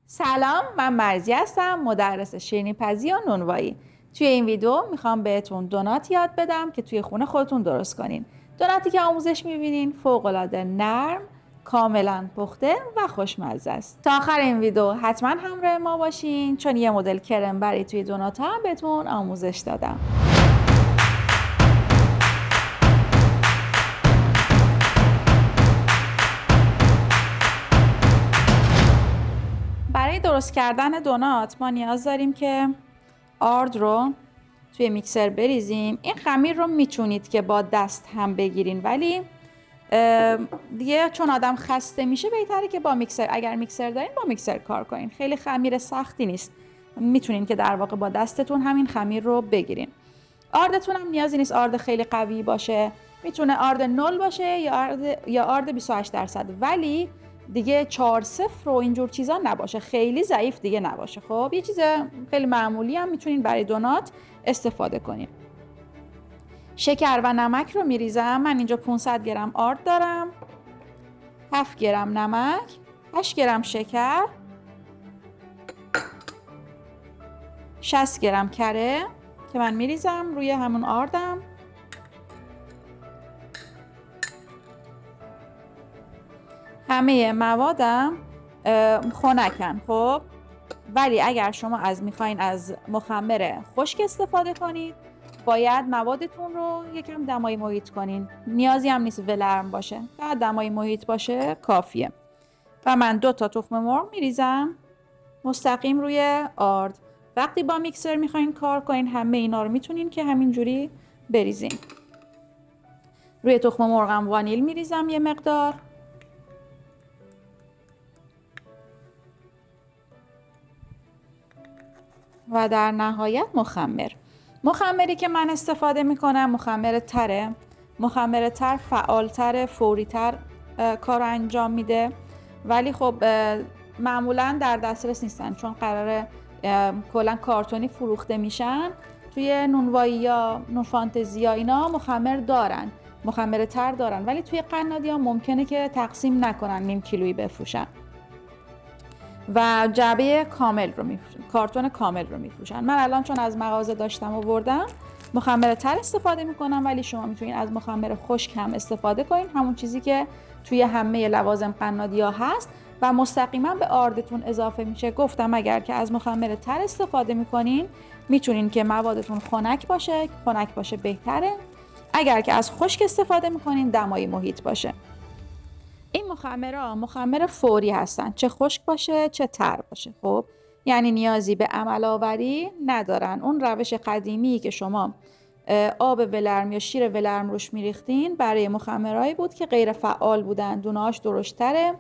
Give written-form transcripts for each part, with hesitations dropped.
سلام، من مرزی هستم، مدرس شیرینی‌پزی و نونوایی. توی این ویدیو میخوام بهتون دونات یاد بدم که توی خونه خودتون درست کنین. دوناتی که آموزش میبینین فوق‌العاده نرم، کاملا پخته و خوشمزه است. تا آخر این ویدیو حتما همراه ما باشین چون یه مدل کرمبری توی دونات هم بهتون آموزش دادم. برای درست کردن دونات ما نیاز داریم که آرد رو توی میکسر بریزیم. این خمیر رو میتونید که با دست هم بگیرین، ولی دیگه چون آدم خسته میشه بهتره که با میکسر، اگر میکسر دارین با میکسر کار کنین. خیلی خمیر سختی نیست، میتونین که در واقع با دستتون همین خمیر رو بگیرین. آردتون هم نیازی نیست آرد خیلی قوی باشه، میتونه آرد 0 باشه یا آرد 28%، ولی دیگه 4-0 و اینجور چیزا نباشه، خیلی ضعیف دیگه نباشه. خب یه چیز خیلی معمولی هم میتونین برای دونات استفاده کنین. شکر و نمک رو میریزم. من اینجا 500 گرم آرد دارم، 7 گرم نمک، 8 گرم شکر، 60 گرم کره که من میریزم روی همون آردم. همه موادم خنکن. خب ولی اگر شما میخواین از مخمر خشک استفاده کنید باید موادتون رو یکم دمای محیط کنین. نیازی هم نیست ولرم باشه، فقط دمای محیط باشه کافیه. و من 2 تا تخم مرغ میریزم مستقیم روی آرد. وقتی با میکسر میخواین کار کنین همه اینا رو میتونین که همینجوری بریزین. روی تخم مرغم وانیل میریزم یه مقدار، و در نهایت مخمری که من استفاده میکنم مخمر تره. مخمر تر فعالتر، فوریتر کار انجام میده، ولی خب معمولا در دسترس نیستن چون قراره کلا کارتونی فروخته میشن. توی نونوایی یا نون فانتزی ها اینا مخمر دارن، مخمر تر دارن، ولی توی قنادی ها ممکنه که تقسیم نکنن، نیم کیلویی بفروشن و جعبه کامل رو میفروشن، کارتون کامل رو میفروشن. من الان چون از مغازه داشتم آوردم مخمر تر استفاده میکنم، ولی شما میتونید از مخمر خشک هم استفاده کنین، همون چیزی که توی همه لوازم قنادی ها هست و مستقیما به آردتون اضافه میشه. گفتم اگر که از مخمر تر استفاده میکنین میتونین که موادتون خنک باشه بهتره. اگر که از خشک استفاده میکنین دمای محیط باشه. این مخمرها مخمر فوری هستن، چه خشک باشه چه تر باشه. خب یعنی نیازی به عمل آوری ندارن. اون روش قدیمی که شما آب ولرم یا شیر ولرم روش میریختین برای مخمرهایی بود که غیر فعال بودن، دونه‌هاش درشتره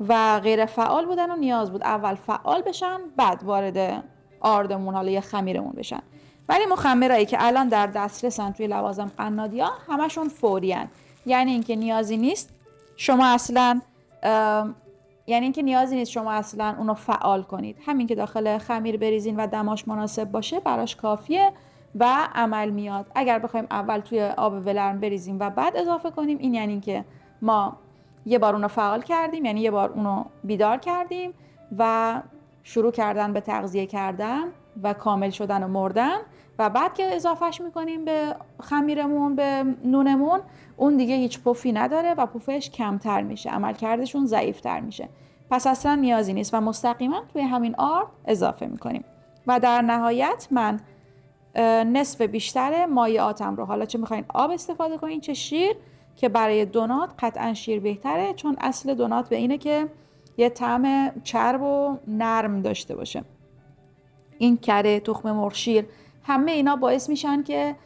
و غیر فعال بودن و نیاز بود اول فعال بشن بعد وارد آردمون حالا یا خمیرمون بشن. ولی مخمرایی که الان در دسترسن توی لوازم قنادی ها همشون فوری هن. یعنی اینکه نیازی نیست شما اصلا اونو فعال کنید. همین که داخل خمیر بریزین و دماش مناسب باشه براش کافیه و عمل میاد. اگر بخوایم اول توی آب ولرم بریزیم و بعد اضافه کنیم، این یعنی که ما یه بار اونو فعال کردیم، یعنی یه بار اونو بیدار کردیم و شروع کردن به تغذیه کردن و کامل شدن و مردن، و بعد که اضافهش میکنیم به خمیرمون، به نونمون، اون دیگه هیچ پفی نداره و پفش کمتر میشه، عملکردشون ضعیفتر میشه. پس اصلا نیازی نیست و مستقیما توی همین آرد اضافه میکنیم. و در نهایت من نصف بیشتر مایعاتم رو، حالا چه میخواین آب استفاده کنین چه شیر، که برای دونات قطعا شیر بهتره چون اصل دونات به اینه که یه طعم چرب و نرم داشته باشه. این کره، تخم مرغ، شیر، همه اینا باعث میشن که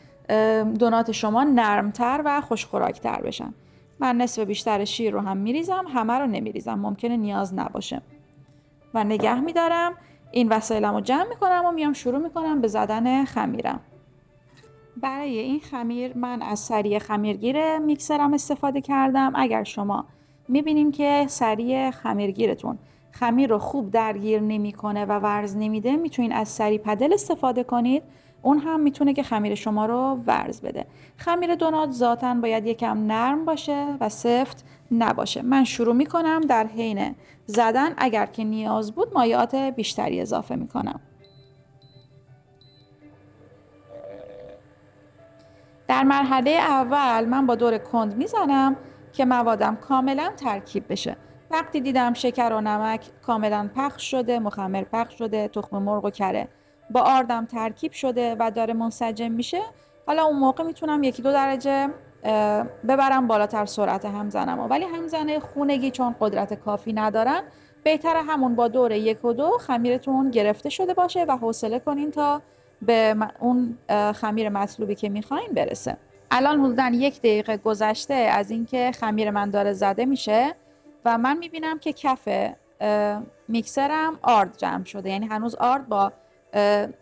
دونات شما نرمتر و خوشخوراکتر بشن. من نصف بیشتر شیر رو هم میریزم، همه رو نمیریزم، ممکنه نیاز نباشه و نگه میدارم. این وسایلم رو جمع میکنم و میام شروع میکنم به زدن خمیرم. برای این خمیر من از سری خمیرگیر میکسرم استفاده کردم. اگر شما میبینین که سری خمیرگیرتون خمیر رو خوب درگیر نمیکنه و ورز نمیده، میتونین از سری پدل استفاده کنید. اون هم میتونه که خمیر شما رو ورز بده. خمیر دونات ذاتاً باید یکم نرم باشه و سفت نباشه. من شروع میکنم در حین زدن اگر که نیاز بود مایعات بیشتری اضافه میکنم. در مرحله اول من با دور کند میزنم که موادم کاملا ترکیب بشه. وقتی دیدم شکر و نمک کاملا پخش شده، مخمر پخش شده، تخم مرغ و کره با آردم ترکیب شده و داره منسجم میشه، حالا اون موقع میتونم 1-2 درجه ببرم بالاتر سرعت همزنم. ولی همزنه خونگی چون قدرت کافی ندارن، بهتره همون با دور 1 و 2 خمیرتون گرفته شده باشه و حوصله کنین تا به اون خمیر مطلوبی که میخواین برسه. الان حدوداً 1 دقیقه گذشته از اینکه خمیر من داره زده میشه و من میبینم که کف میکسرم آرد جمع شده، یعنی هنوز آرد با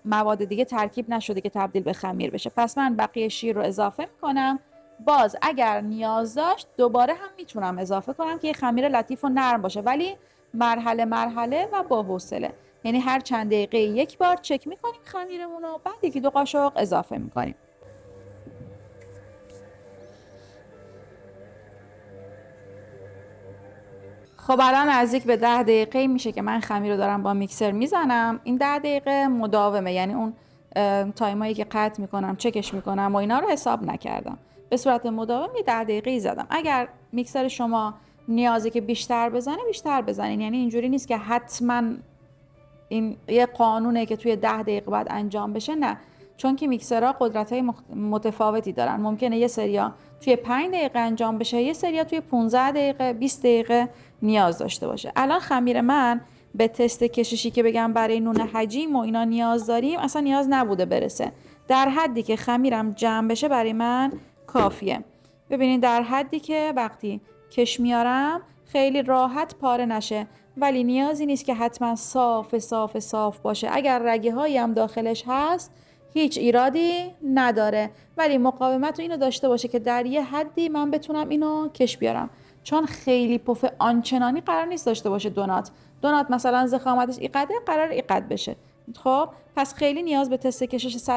مواد دیگه ترکیب نشده که تبدیل به خمیر بشه. پس من بقیه شیر رو اضافه میکنم. باز اگر نیاز داشت دوباره هم میتونم اضافه کنم که یه خمیر لطیف و نرم باشه، ولی مرحله مرحله و با حوصله. یعنی هر چند دقیقه 1 بار چک میکنیم خمیرمون رو، بعد 1-2 قاشق اضافه میکنیم. خب الان نزدیک به 10 دقیقه میشه که من خمیر رو دارم با میکسر میزنم. این 10 دقیقه مداومه، یعنی اون تایمایی که قطع میکنم چکش میکنم و اینا رو حساب نکردم. به صورت مداوم یه 10 دقیقه زدم. اگر میکسر شما نیازه که بیشتر بزنه بیشتر بزنین، یعنی اینجوری نیست که حتما این یه قانونه که توی 10 دقیقه بعد انجام بشه، نه. چون که میکسرها قدرت‌های متفاوتی دارن. ممکنه یه سریا توی 5 دقیقه انجام بشه، یه سریا توی 15 دقیقه 20 دقیقه نیاز داشته باشه. الان خمیر من به تست کششی که بگم برای نون حجیم و اینا نیاز داریم اصلا نیاز نبوده برسه. در حدی که خمیرم جمع بشه برای من کافیه. ببینید در حدی که وقتی کش میارم خیلی راحت پاره نشه، ولی نیازی نیست که حتما صاف باشه. اگر رگه هایی هم داخلش هست هیچ ایرادی نداره، ولی مقاومت اینو داشته باشه که در یه حدی من بتونم اینو کش بیارم. چون خیلی پف آنچنانی قرار نیست داشته باشه دونات مثلا ضخامتش اینقدر قرار اینقدر بشه. خب پس خیلی نیاز به تست کشش 100%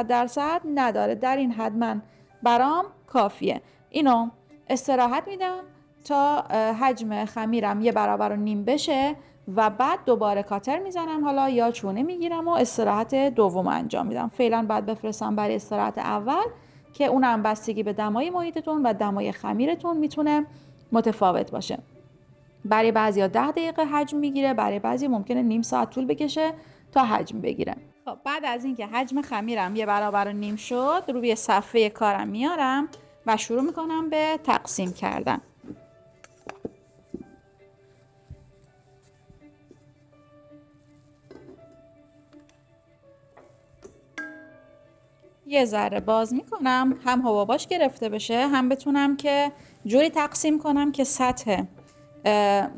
نداره. در این حد من برام کافیه. اینو استراحت میدم تا حجم خمیرم 1.5 برابر بشه و بعد دوباره کاتر میزنم حالا یا چونه میگیرم و استراحت دوم انجام میدم. فعلا بعد بفرستم برای استراحت اول که اونم بستگی به دمای محیطتون و دمای خمیرتون میتونه متفاوت باشه. برای بعضیا 10 دقیقه حجم میگیره، برای بعضی ممکنه نیم ساعت طول بکشه تا حجم بگیره. خب بعد از اینکه حجم خمیرم 1.5 برابر شد، روی صفحه کارم میارم و شروع میکنم به تقسیم کردن. یه ذره باز میکنم هم حباباش گرفته بشه، هم بتونم که جوری تقسیم کنم که سطح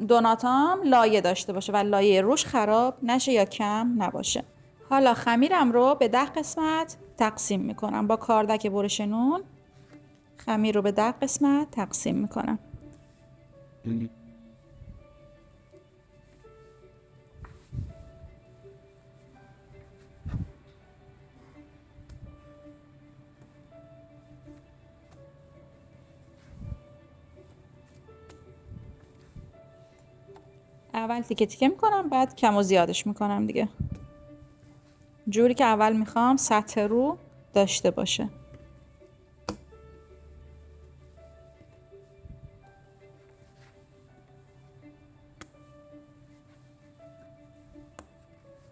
دوناتام لایه داشته باشه و لایه روش خراب نشه یا کم نباشه. حالا خمیرم رو به 10 قسمت تقسیم میکنم. با کاردک برش نون خمیر رو به 10 قسمت تقسیم میکنم. اول تیکه تیکه میکنم، بعد کم و زیادش میکنم دیگه، جوری که اول میخوام سطح رو داشته باشه.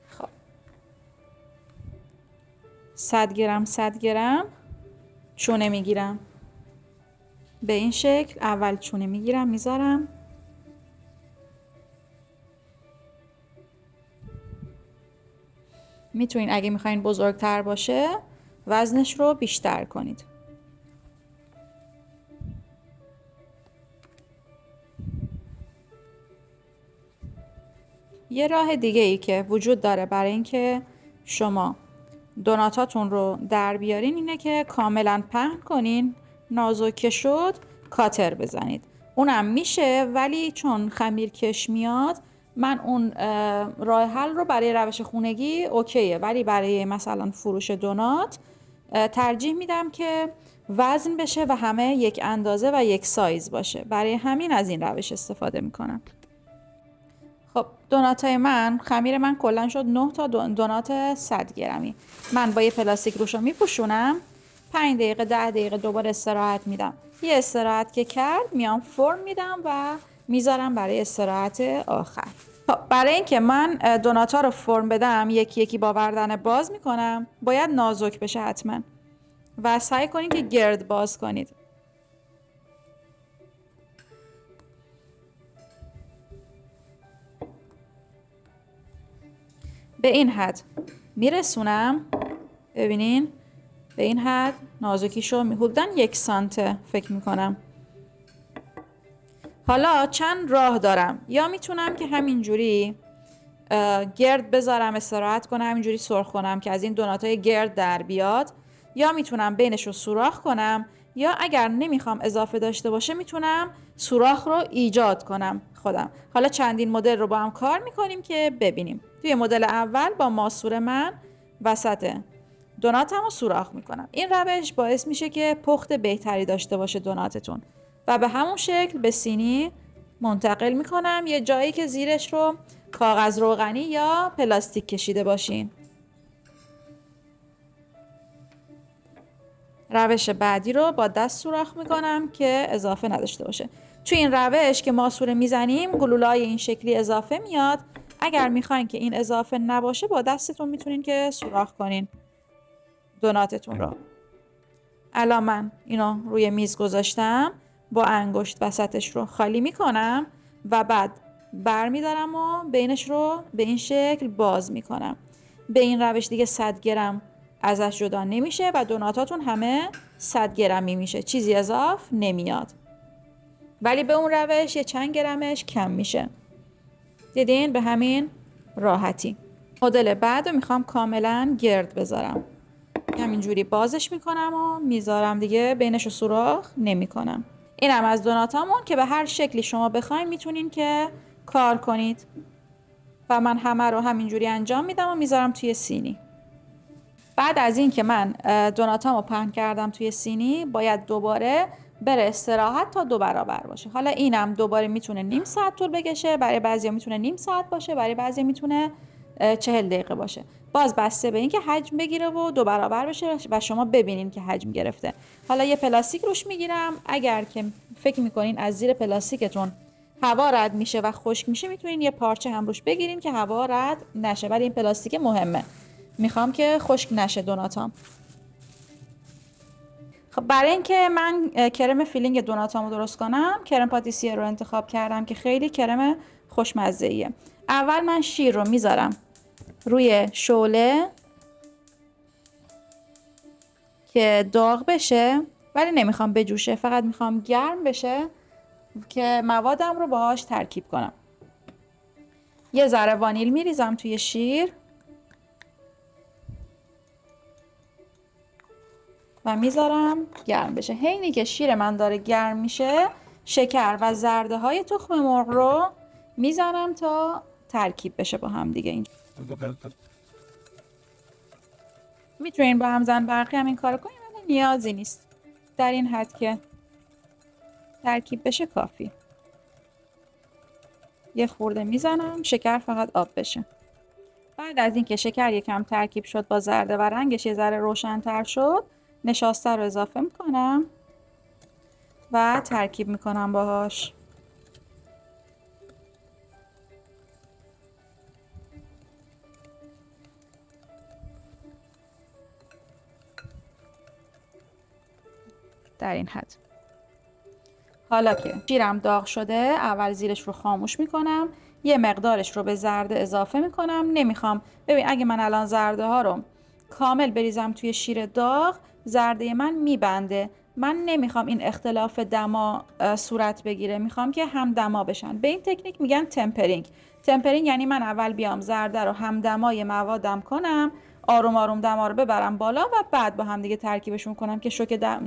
خب 100 گرم چونه میگیرم. به این شکل اول چونه میگیرم میذارم، میتونین اگه میخواین بزرگتر باشه وزنش رو بیشتر کنید. یه راه دیگه ای که وجود داره برای اینکه شما دوناتاتون رو در بیارین اینه که کاملا پهن کنین، نازک که شد کاتر بزنید. اونم میشه، ولی چون خمیر کش میاد من اون راه حل رو برای روش خونگی اوکیه، ولی برای مثلا فروش دونات ترجیح میدم که وزن بشه و همه یک اندازه و یک سایز باشه. برای همین از این روش استفاده میکنم. خب دوناتای من، خمیر من کلا شد 9 تا دونات 100 گرمی. من با یه پلاستیک روشو میپوشونم، 5 دقیقه 10 دقیقه دوباره استراحت میدم. یه استراحت که کرد میام فرم میدم و میذارم برای استراحت آخر. خب برای اینکه من دوناتا رو فرم بدم یکی یکی با وردن باز میکنم. باید نازک بشه حتما و سعی کنید که گرد باز کنید. به این حد میرسونم. ببینین به این حد نازکیشو حدوداً 1 سانته فکر میکنم. حالا چند راه دارم. یا میتونم که همینجوری گرد بذارم استراحت کنم، همینجوری سرخ کنم که از این دوناتای گرد در بیاد، یا میتونم بینش رو سوراخ کنم، یا اگر نمیخوام اضافه داشته باشه میتونم سوراخ رو ایجاد کنم خودم. حالا چندین مدل رو با هم کار میکنیم که ببینیم. توی مدل اول با ماسور من وسط دوناتم رو سوراخ میکنم. این روش باعث میشه که پخت بهتری داشته باشه دوناتتون و به همون شکل به سینی منتقل میکنم، یه جایی که زیرش رو کاغذ روغنی یا پلاستیک کشیده باشین. روش بعدی رو با دست سوراخ میکنم که اضافه نداشته باشه. توی این روش که ماسوره میزنیم گلوله‌های این شکلی اضافه میاد. اگر میخواین که این اضافه نباشه با دستتون میتونین که سوراخ کنین دوناتتون رو. الان من اینو روی میز گذاشتم، با انگشت وسطش رو خالی میکنم و بعد برمیدارم و بینش رو به این شکل باز میکنم. به این روش دیگه 100 گرم ازش جدا نمیشه و دوناتاتون همه 100 گرمی میشه، چیزی اضاف نمیاد. ولی به اون روش یه چند گرمش کم میشه. دیدین به همین راحتی. مدل بعد رو میخوام کاملا گرد بذارم. همینجوری بازش میکنم و میذارم، دیگه بینش رو سوراخ نمیکنم. اینم از دوناتامون که به هر شکلی شما بخواید میتونین که کار کنید و من همه رو همینجوری انجام میدم و میذارم توی سینی. بعد از این که من دوناتامو پهن کردم توی سینی باید دوباره بره استراحت تا 2 برابر باشه. حالا اینم دوباره میتونه نیم ساعت طول بکشه، برای بعضیا میتونه نیم ساعت باشه، برای بعضیا میتونه 40 دقیقه باشه. باز بسته به این که حجم بگیره و 2 برابر بشه و شما ببینین که حجم گرفته. حالا یه پلاستیک روش میگیرم. اگر که فکر میکنین از زیر پلاستیکتون هوا رد میشه و خشک میشه میتونین یه پارچه هم روش بگیرین که هوا رد نشه، ولی این پلاستیک مهمه. میخوام که خشک نشه دوناتام. خب برای اینکه من کرم فیلینگ دوناتامو درست کنم کرم پاتیسیه رو انتخاب کردم که خیلی کرم خوشمزه‌ایه. اول من شیر رو میذارم روی شعله که داغ بشه، ولی نمیخوام بجوشه، فقط میخوام گرم بشه که موادم رو باهاش ترکیب کنم. یه ذره وانیل میریزم توی شیر و میذارم گرم بشه. حینی که شیر من داره گرم میشه شکر و زرده های تخم مرغ رو میزنم تا ترکیب بشه با هم دیگه. میتونین با همزن برقی هم این کارو کنین، ولی نیازی نیست. در این حد که ترکیب بشه کافی. یه خورده میزنم، شکر فقط آب بشه. بعد از اینکه شکر یکم ترکیب شد با زرده و رنگش یه ذره روشن‌تر شد، نشاسته رو اضافه میکنم و ترکیب میکنم باهاش. در این حد. حالا که شیرم داغ شده اول زیرش رو خاموش میکنم، یه مقدارش رو به زرده اضافه میکنم. نمیخوام ببین اگه من الان زرده ها رو کامل بریزم توی شیر داغ زرده من میبنده. من نمیخوام این اختلاف دما صورت بگیره، میخوام که هم دما بشن. به این تکنیک میگن تمپرینگ. تمپرینگ یعنی من اول بیام زرده رو هم دمای موادم کنم، آروم آروم دما رو ببرم بالا و بعد با هم دیگه ترکیبشون کنم که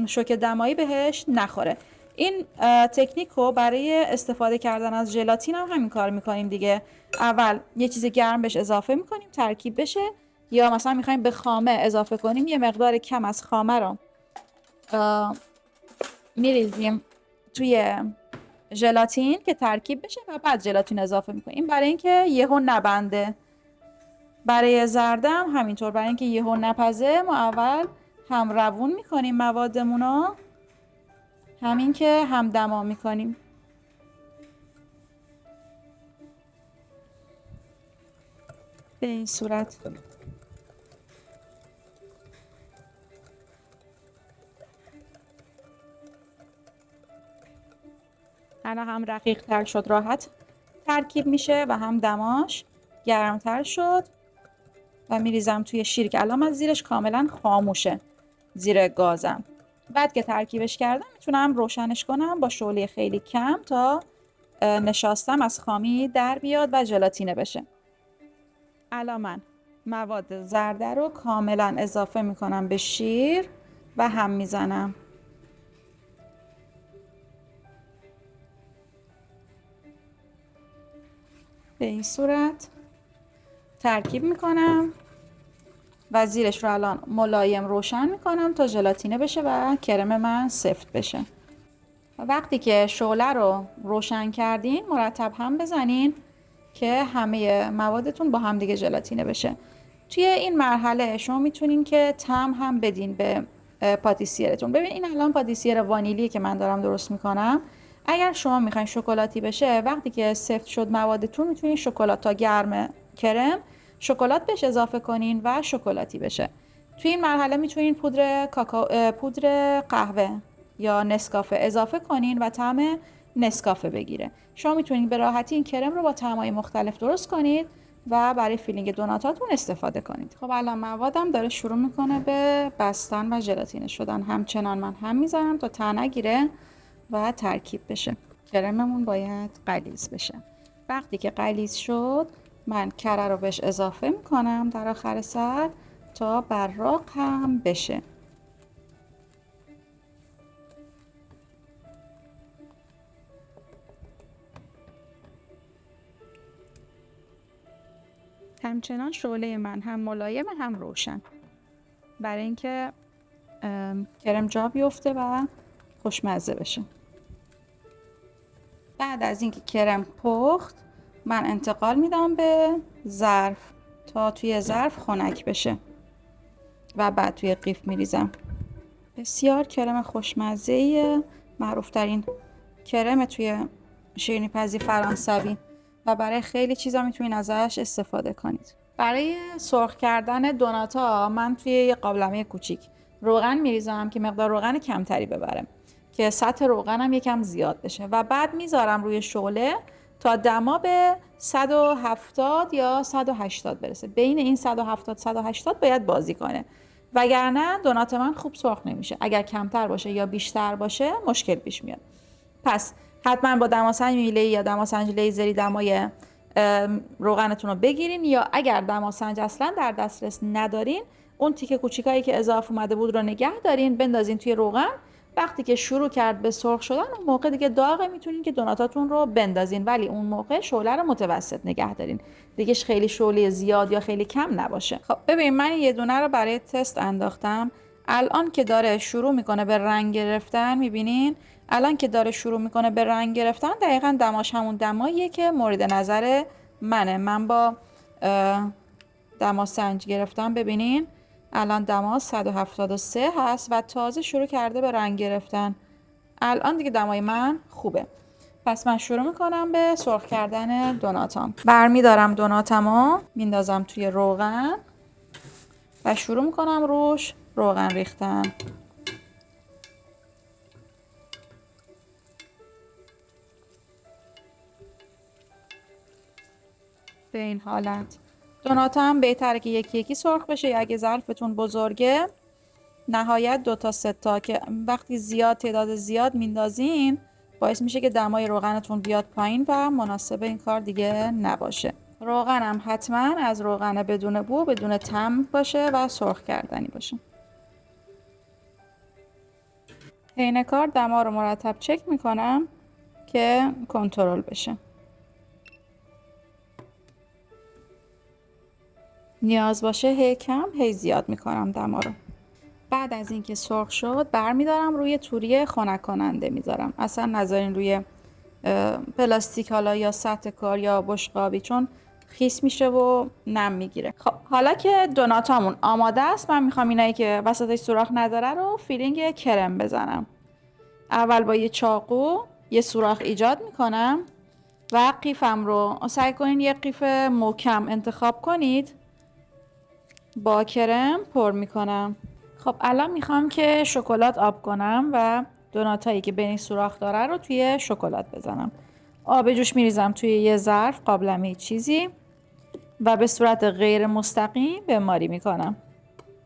شوک دمایی بهش نخوره. این تکنیک رو برای استفاده کردن از ژلاتین هم همین کار میکنیم دیگه. اول یه چیز گرم بهش اضافه میکنیم ترکیب بشه یا مثلا میخوایم به خامه اضافه کنیم، یه مقدار کم از خامه رو میریزیم توی ژلاتین که ترکیب بشه و بعد ژلاتین اضافه میکنیم برای اینکه یهو نبنده. برای زرده هم همینطور، برای اینکه یهو نپزه ما اول هم روون میکنیم موادمون رو، همین که هم دما میکنیم. به این صورت. الان هم رقیق تر شد، راحت ترکیب میشه و هم دماش گرمتر شد و میریزم توی شیر که الان من زیرش کاملا خاموشه، زیر گازم. بعد که ترکیبش کردم میتونم روشنش کنم با شعله خیلی کم تا نشاستم از خامی در بیاد و ژلاتینه بشه. الان من مواد زرده رو کاملا اضافه میکنم به شیر و هم میزنم. به این صورت ترکیب میکنم و زیرش رو الان ملایم روشن میکنم تا ژلاتینه بشه و کرم من سفت بشه. وقتی که شعله رو روشن کردین مرتب هم بزنین که همه موادتون با هم دیگه ژلاتینه بشه. توی این مرحله شما میتونین که طعم هم بدین به پاتیسیرتون. ببین این الان پاتیسیر وانیلی که من دارم درست میکنم. اگر شما میخواین شکلاتی بشه، وقتی که سفت شد موادتون میتونین شکلات تا گرم کرم شکلات بهش اضافه کنین و شکلاتی بشه. توی این مرحله میتونین پودر قهوه یا نسکافه اضافه کنین و طعم نسکافه بگیره. شما میتونید به راحتی این کرم رو با طعم‌های مختلف درست کنید و برای فیلینگ دوناتاتون استفاده کنید. خب الان موادم داره شروع میکنه به بستن و ژلاتینه شدن. همچنان من هم میزنم تا ته نگیره و ترکیب بشه. کرممون باید غلیظ بشه. وقتی که غلیظ شد من کره رو بهش اضافه میکنم در آخر سر تا براق هم بشه. همچنان شعله من هم ملایم هم روشن برای اینکه کرم جا بیفته و خوشمزه بشه. بعد از اینکه کرم پخت من انتقال میدم به ظرف تا توی ظرف خنک بشه و بعد توی قیف میریزم. بسیار کرم خوشمزه، معروف ترین کرم توی شیرینی پزی فرانسوی و برای خیلی چیزا میتونین ازش استفاده کنید. برای سرخ کردن دوناتا من توی یه قابلمه کوچیک روغن میریزم که مقدار روغن کمتری ببره که سطح روغنم یکم زیاد بشه و بعد میذارم روی شعله تا دما به 170 یا 180 برسه. بین این 170 180 باید بازی کنه وگرنه دونات من خوب سرخ نمیشه. اگر کمتر باشه یا بیشتر باشه مشکل پیش میاد. پس حتما با دماسنج میله‌ای یا دماسنج لیزری دمای روغنتون رو بگیرین، یا اگر دماسنج اصلا در دسترس ندارین اون تیکه کوچیکایی که اضافه اومده بود رو نگه دارین بندازین توی روغن. وقتی که شروع کرد به سرخ شدن اون موقع دیگه داغه میتونین که دوناتاتون رو بندازین، ولی اون موقع شعله رو متوسط نگه دارین، دیگه خیلی شعله زیاد یا خیلی کم نباشه. خب ببین من یه دونه رو برای تست انداختم. الان که داره شروع میکنه به رنگ گرفتن، میبینین الان که داره شروع میکنه به رنگ گرفتن دقیقاً دماش همون دماییه که مورد نظر منه. من با دماسنج گرفتم، ببینین الان دما 173 هست و تازه شروع کرده به رنگ گرفتن. الان دیگه دمای من خوبه. پس من شروع میکنم به سرخ کردن دوناتام. برمیدارم دوناتمو میندازم توی روغن و شروع میکنم روش روغن ریختن. به این حالت دوناتم بهتره که یکی یکی سرخ بشه، یا اگه ظرفتون بزرگه نهایت 2 تا 3 تا، که وقتی زیاد تعداد زیاد میندازین باعث میشه که دمای روغنتون بیاد پایین و مناسب این کار دیگه نباشه. روغنم حتما از روغن بدون بو بدون طعم باشه و سرخ کردنی باشه. حین کار دما رو مرتب چک میکنم که کنترل بشه. نیاز باشه هی کم هی زیاد میکنم دما رو. بعد از اینکه سرخ شد برمیدارم روی توری خنک کننده میذارم. اصلا نذارین روی پلاستیک حالا یا سطح کار یا بشقابی، چون خیس میشه و نم میگیره. خب حالا که دوناتامون آماده است، من میخوام اینایی که وسطش سوراخ نداره رو فیلینگ کرم بزنم. اول با یه چاقو یه سوراخ ایجاد میکنم و قیفم رو سعی کنین یه قیف محکم انتخاب کنید. با کرم پر میکنم. خب الان میخوام که شکلات آب کنم و دوناتایی که بین سوراخ داره رو توی شکلات بزنم. آب جوش میریزم توی یه ظرف قابلمه چیزی و به صورت غیر مستقیم بماری میکنم.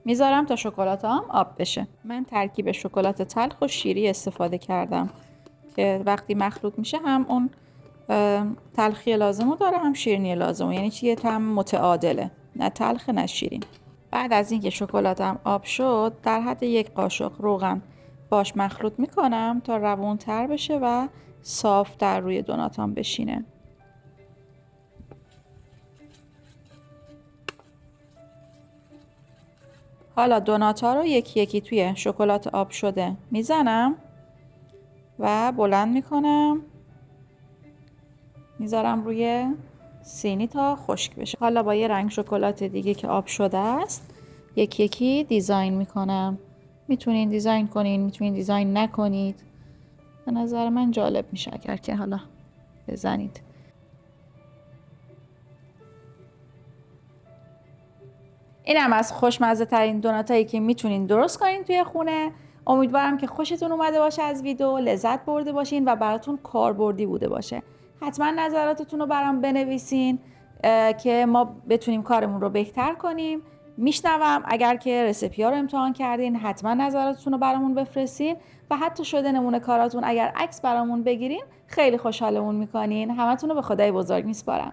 میذارم تا شکلاتام آب بشه. من ترکیب شکلات تلخ و شیری استفاده کردم که وقتی مخلوط میشه هم اون تلخی لازمو داره هم شیرینی لازمو، یعنی یه طعم متعادله، نه تلخ نه شیرین. بعد از اینکه شکلاتم آب شد در حد یک قاشق روغن باش مخلوط میکنم تا روون تر بشه و صاف در روی دوناتام بشینه. حالا دوناتا رو یکی یکی توی شکلات آب شده میزنم و بلند میکنم، میذارم روی سینی تا خشک بشه. حالا با یه رنگ شکلات دیگه که آب شده است یکی یکی دیزاین میکنم. میتونین دیزاین کنین، میتونین دیزاین نکنید. به نظر من جالب میشه اگر که حالا بزنید. اینم از خوشمزه ترین دوناتایی که میتونین درست کنین توی خونه. امیدوارم که خوشتون اومده باشه از ویدیو، لذت برده باشین و براتون کاربردی بوده باشه. حتما نظراتتون رو برام بنویسین که ما بتونیم کارمون رو بهتر کنیم. میشنوم اگر که رسیپی ها رو امتحان کردین حتما نظراتتون رو برامون بفرستین و حتی شده نمونه کاراتون اگر عکس برامون بگیرین خیلی خوشحالمون میکنین. همتون رو به خدای بزرگ میسپارم.